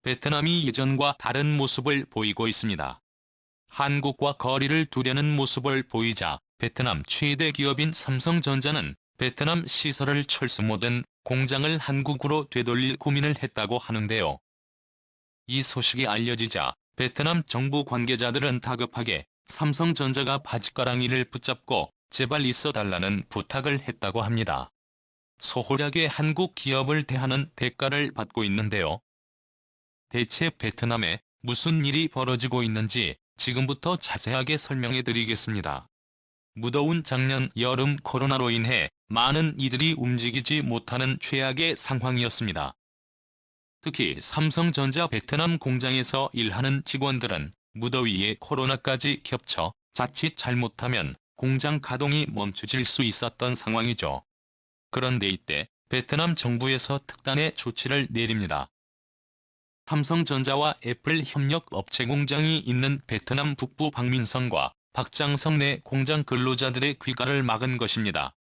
베트남이 예전과 다른 모습을 보이고 있습니다. 한국과 거리를 두려는 모습을 보이자 베트남 최대 기업인 삼성전자는 베트남 시설을 철수 모든 공장을 한국으로 되돌릴 고민을 했다고 하는데요. 이 소식이 알려지자 베트남 정부 관계자들은 다급하게 삼성전자가 바짓가랑이를 붙잡고 제발 있어 달라는 부탁을 했다고 합니다. 소홀하게 한국 기업을 대하는 대가를 받고 있는데요. 대체 베트남에 무슨 일이 벌어지고 있는지 지금부터 자세하게 설명해 드리겠습니다. 무더운 작년 여름 코로나로 인해 많은 이들이 움직이지 못하는 최악의 상황이었습니다. 특히 삼성전자 베트남 공장에서 일하는 직원들은 무더위에 코로나까지 겹쳐 자칫 잘못하면 공장 가동이 멈춰질 수 있었던 상황이죠. 그런데 이때 베트남 정부에서 특단의 조치를 내립니다. 삼성전자와 애플 협력 업체 공장이 있는 베트남 북부 박민성과 박장성 내 공장 근로자들의 귀가를 막은 것입니다.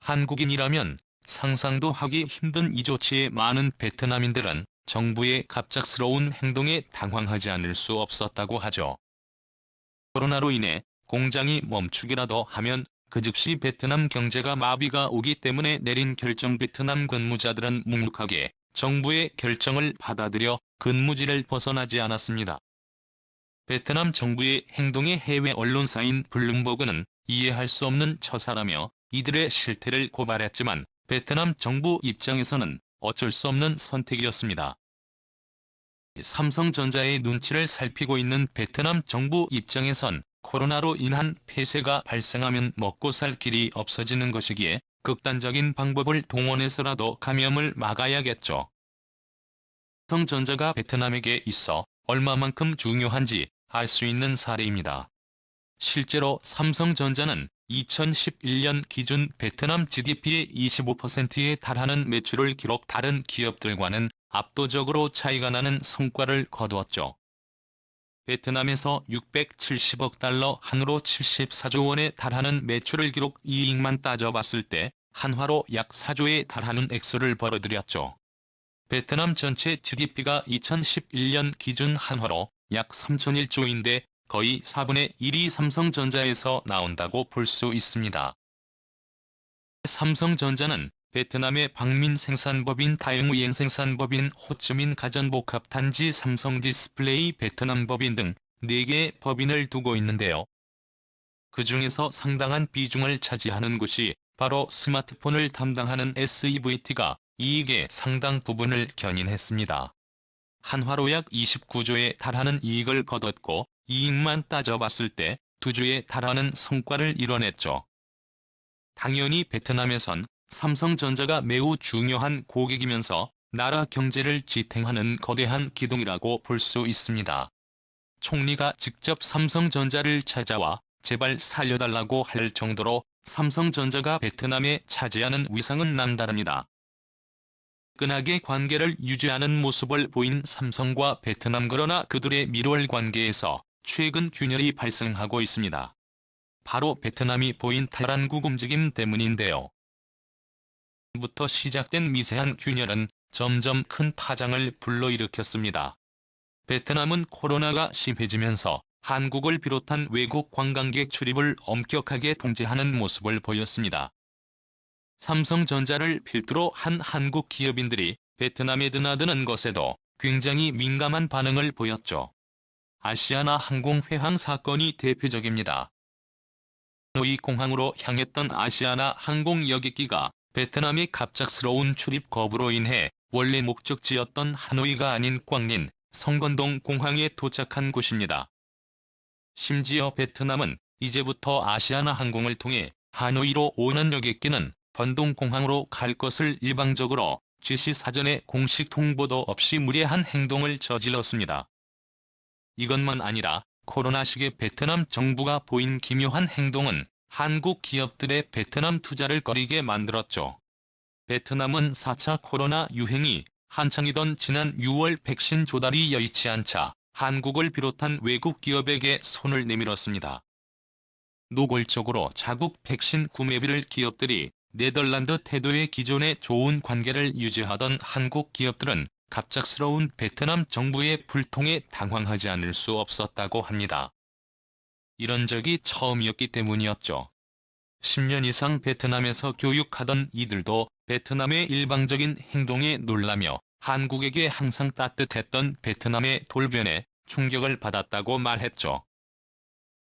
한국인이라면 상상도 하기 힘든 이 조치에 많은 베트남인들은 정부의 갑작스러운 행동에 당황하지 않을 수 없었다고 하죠. 코로나로 인해 공장이 멈추기라도 하면 그 즉시 베트남 경제가 마비가 오기 때문에 내린 결정. 베트남 근무자들은 묵묵하게 정부의 결정을 받아들여 근무지를 벗어나지 않았습니다. 베트남 정부의 행동에 해외 언론사인 블룸버그는 이해할 수 없는 처사라며 이들의 실태를 고발했지만 베트남 정부 입장에서는 어쩔 수 없는 선택이었습니다. 삼성전자의 눈치를 살피고 있는 베트남 정부 입장에선 코로나로 인한 폐쇄가 발생하면 먹고 살 길이 없어지는 것이기에 극단적인 방법을 동원해서라도 감염을 막아야겠죠. 삼성전자가 베트남에게 있어 얼마만큼 중요한지 알 수 있는 사례입니다. 실제로 삼성전자는 2011년 기준 베트남 GDP의 25%에 달하는 매출을 기록. 다른 기업들과는 압도적으로 차이가 나는 성과를 거두었죠. 베트남에서 670억 달러 한화로 74조 원에 달하는 매출을 기록. 이익만 따져봤을 때 한화로 약 4조에 달하는 액수를 벌어들였죠. 베트남 전체 GDP가 2011년 기준 한화로 약 3,001조인데 거의 4분의 1이 삼성전자에서 나온다고 볼 수 있습니다. 삼성전자는 베트남의 방민 생산법인 다영우옌 생산법인 호치민 가전복합단지 삼성디스플레이 베트남 법인 등 4개의 법인을 두고 있는데요. 그 중에서 상당한 비중을 차지하는 곳이 바로 스마트폰을 담당하는 SEVT가 이익의 상당 부분을 견인했습니다. 한화로 약 29조에 달하는 이익을 거뒀고 이익만 따져봤을 때 2조에 달하는 성과를 이뤄냈죠. 당연히 베트남에선 삼성전자가 매우 중요한 고객이면서 나라 경제를 지탱하는 거대한 기둥이라고 볼 수 있습니다. 총리가 직접 삼성전자를 찾아와 제발 살려달라고 할 정도로 삼성전자가 베트남에 차지하는 위상은 남다릅니다. 끈하게 관계를 유지하는 모습을 보인 삼성과 베트남. 그러나 그들의 밀월 관계에서 최근 균열이 발생하고 있습니다. 바로 베트남이 보인 탈한국 움직임 때문인데요. 부터 시작된 미세한 균열은 점점 큰 파장을 불러일으켰습니다. 베트남은 코로나가 심해지면서 한국을 비롯한 외국 관광객 출입을 엄격하게 통제하는 모습을 보였습니다. 삼성전자를 필두로 한 한국 기업인들이 베트남에 드나드는 것에도 굉장히 민감한 반응을 보였죠. 아시아나 항공 회항 사건이 대표적입니다. 하노이 공항으로 향했던 아시아나 항공 여객기가 베트남의 갑작스러운 출입 거부로 인해 원래 목적지였던 하노이가 아닌 꽝린, 성건동 공항에 도착한 곳입니다. 심지어 베트남은 이제부터 아시아나 항공을 통해 하노이로 오는 여객기는 번동공항으로 갈 것을 일방적으로 지시, 사전에 공식 통보도 없이 무례한 행동을 저질렀습니다. 이것만 아니라 코로나 시기에 베트남 정부가 보인 기묘한 행동은 한국 기업들의 베트남 투자를 꺼리게 만들었죠. 베트남은 4차 코로나 유행이 한창이던 지난 6월 백신 조달이 여의치 않자 한국을 비롯한 외국 기업에게 손을 내밀었습니다. 노골적으로 자국 백신 구매비를 기업들이 네덜란드 태도의 기존에 좋은 관계를 유지하던 한국 기업들은 갑작스러운 베트남 정부의 불통에 당황하지 않을 수 없었다고 합니다. 이런 적이 처음이었기 때문이었죠. 10년 이상 베트남에서 교육하던 이들도 베트남의 일방적인 행동에 놀라며 한국에게 항상 따뜻했던 베트남의 돌변에 충격을 받았다고 말했죠.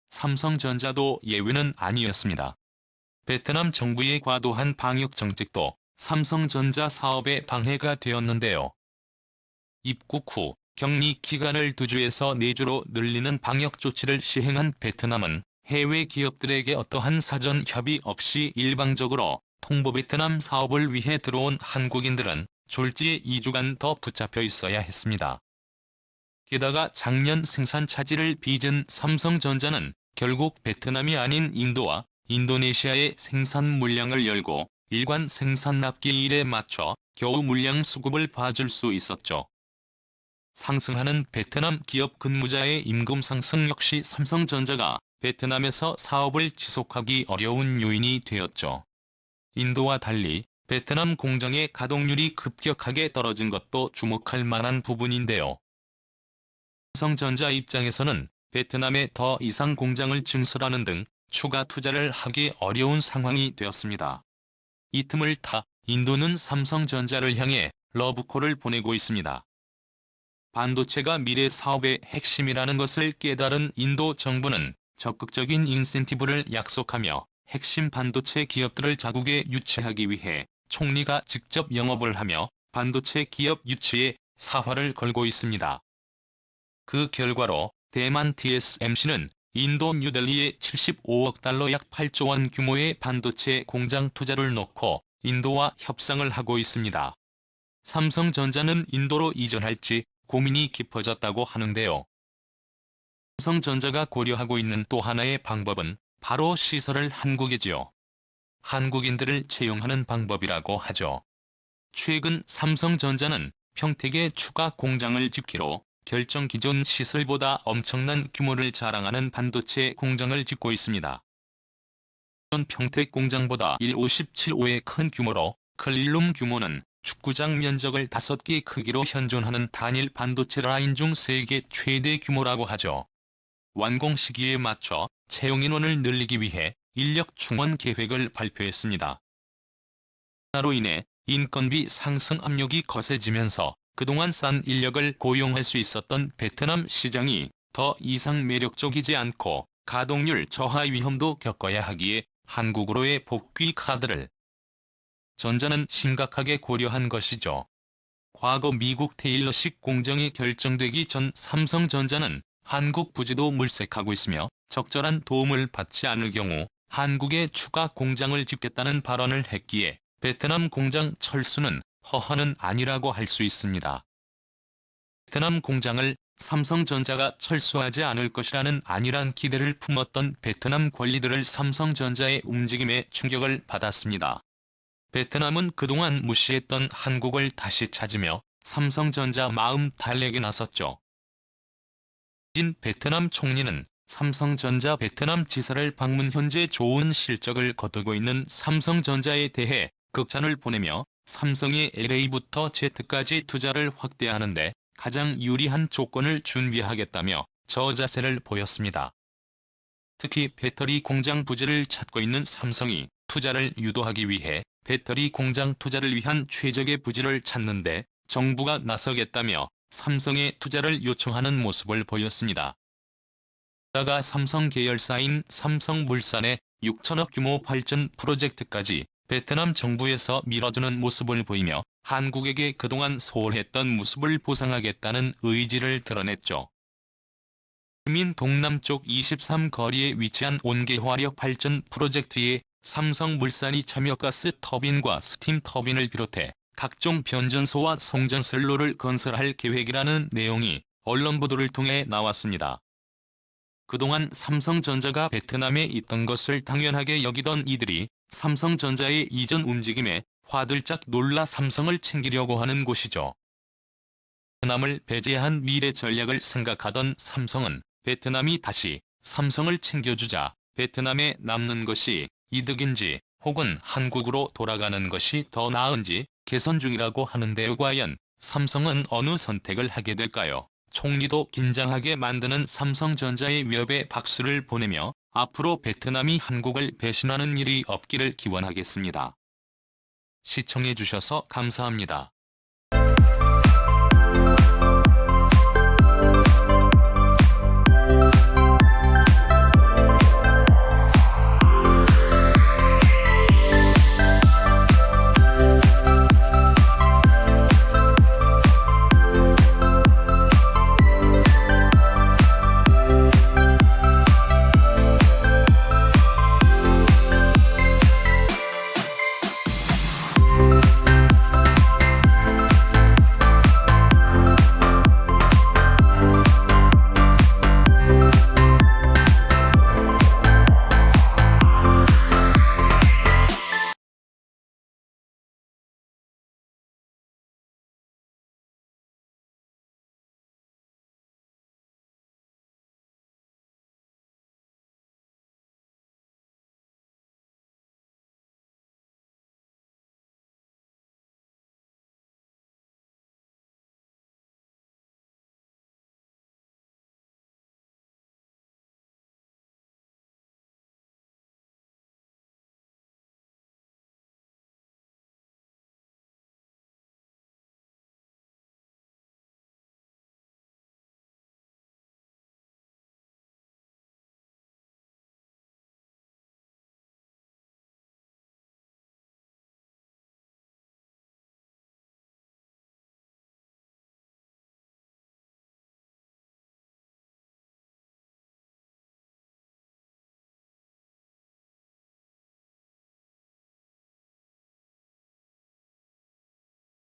삼성전자도 예외는 아니었습니다. 베트남 정부의 과도한 방역 정책도 삼성전자 사업에 방해가 되었는데요. 입국 후 격리 기간을 2주에서 4주로 늘리는 방역 조치를 시행한 베트남은 해외 기업들에게 어떠한 사전 협의 없이 일방적으로 통보베트남 사업을 위해 들어온 한국인들은 졸지에 2주간 더 붙잡혀 있어야 했습니다. 게다가 작년 생산 차질을 빚은 삼성전자는 결국 베트남이 아닌 인도와 인도네시아의 생산 물량을 열고 일관 생산 납기일에 맞춰 겨우 물량 수급을 봐줄 수 있었죠. 상승하는 베트남 기업 근무자의 임금 상승 역시 삼성전자가 베트남에서 사업을 지속하기 어려운 요인이 되었죠. 인도와 달리 베트남 공장의 가동률이 급격하게 떨어진 것도 주목할 만한 부분인데요. 삼성전자 입장에서는 베트남에 더 이상 공장을 증설하는 등 추가 투자를 하기 어려운 상황이 되었습니다. 이 틈을 타 인도는 삼성전자를 향해 러브콜을 보내고 있습니다. 반도체가 미래 사업의 핵심이라는 것을 깨달은 인도 정부는 적극적인 인센티브를 약속하며 핵심 반도체 기업들을 자국에 유치하기 위해 총리가 직접 영업을 하며 반도체 기업 유치에 사활을 걸고 있습니다. 그 결과로 대만 TSMC는 인도 뉴델리에 75억 달러 약 8조 원 규모의 반도체 공장 투자를 놓고 인도와 협상을 하고 있습니다. 삼성전자는 인도로 이전할지 고민이 깊어졌다고 하는데요. 삼성전자가 고려하고 있는 또 하나의 방법은 바로 시설을 한국이지요. 한국인들을 채용하는 방법이라고 하죠. 최근 삼성전자는 평택에 추가 공장을 짓기로 결정 기존 시설보다 엄청난 규모를 자랑하는 반도체 공장을 짓고 있습니다. 기존 평택 공장보다 1.57호의 큰 규모로 클린룸 규모는 축구장 면적을 5개 크기로 현존하는 단일 반도체 라인 중 세계 최대 규모라고 하죠. 완공 시기에 맞춰 채용 인원을 늘리기 위해 인력 충원 계획을 발표했습니다. 코로나로 인해 인건비 상승 압력이 거세지면서 그동안 싼 인력을 고용할 수 있었던 베트남 시장이 더 이상 매력적이지 않고 가동률 저하 위험도 겪어야 하기에 한국으로의 복귀 카드를 전자는 심각하게 고려한 것이죠. 과거 미국 테일러식 공정이 결정되기 전 삼성전자는 한국 부지도 물색하고 있으며 적절한 도움을 받지 않을 경우 한국에 추가 공장을 짓겠다는 발언을 했기에 베트남 공장 철수는 허허는 아니라고 할 수 있습니다. 베트남 공장을 삼성전자가 철수하지 않을 것이라는 안일한 기대를 품었던 베트남 관리들을 삼성전자의 움직임에 충격을 받았습니다. 베트남은 그동안 무시했던 한국을 다시 찾으며 삼성전자 마음 달래기 나섰죠. 진 베트남 총리는 삼성전자 베트남 지사를 방문 현재 좋은 실적을 거두고 있는 삼성전자에 대해 극찬을 보내며 삼성이 LA부터 Z까지 투자를 확대하는데 가장 유리한 조건을 준비하겠다며 저자세를 보였습니다. 특히 배터리 공장 부지를 찾고 있는 삼성이 투자를 유도하기 위해 배터리 공장 투자를 위한 최적의 부지를 찾는데 정부가 나서겠다며 삼성에 투자를 요청하는 모습을 보였습니다. 게다가 삼성 계열사인 삼성물산의 6천억 규모 발전 프로젝트까지 베트남 정부에서 밀어주는 모습을 보이며 한국에게 그동안 소홀했던 모습을 보상하겠다는 의지를 드러냈죠. 민 동남쪽 23거리에 위치한 온계화력 발전 프로젝트에 삼성물산이 참여 가스 터빈과 스팀 터빈을 비롯해 각종 변전소와 송전선로를 건설할 계획이라는 내용이 언론 보도를 통해 나왔습니다. 그동안 삼성전자가 베트남에 있던 것을 당연하게 여기던 이들이 삼성전자의 이전 움직임에 화들짝 놀라 삼성을 챙기려고 하는 곳이죠. 베트남을 배제한 미래 전략을 생각하던 삼성은 베트남이 다시 삼성을 챙겨주자 베트남에 남는 것이 이득인지 혹은 한국으로 돌아가는 것이 더 나은지 개선 중이라고 하는데요. 과연 삼성은 어느 선택을 하게 될까요? 총리도 긴장하게 만드는 삼성전자의 위협에 박수를 보내며 앞으로 베트남이 한국을 배신하는 일이 없기를 기원하겠습니다. 시청해주셔서 감사합니다.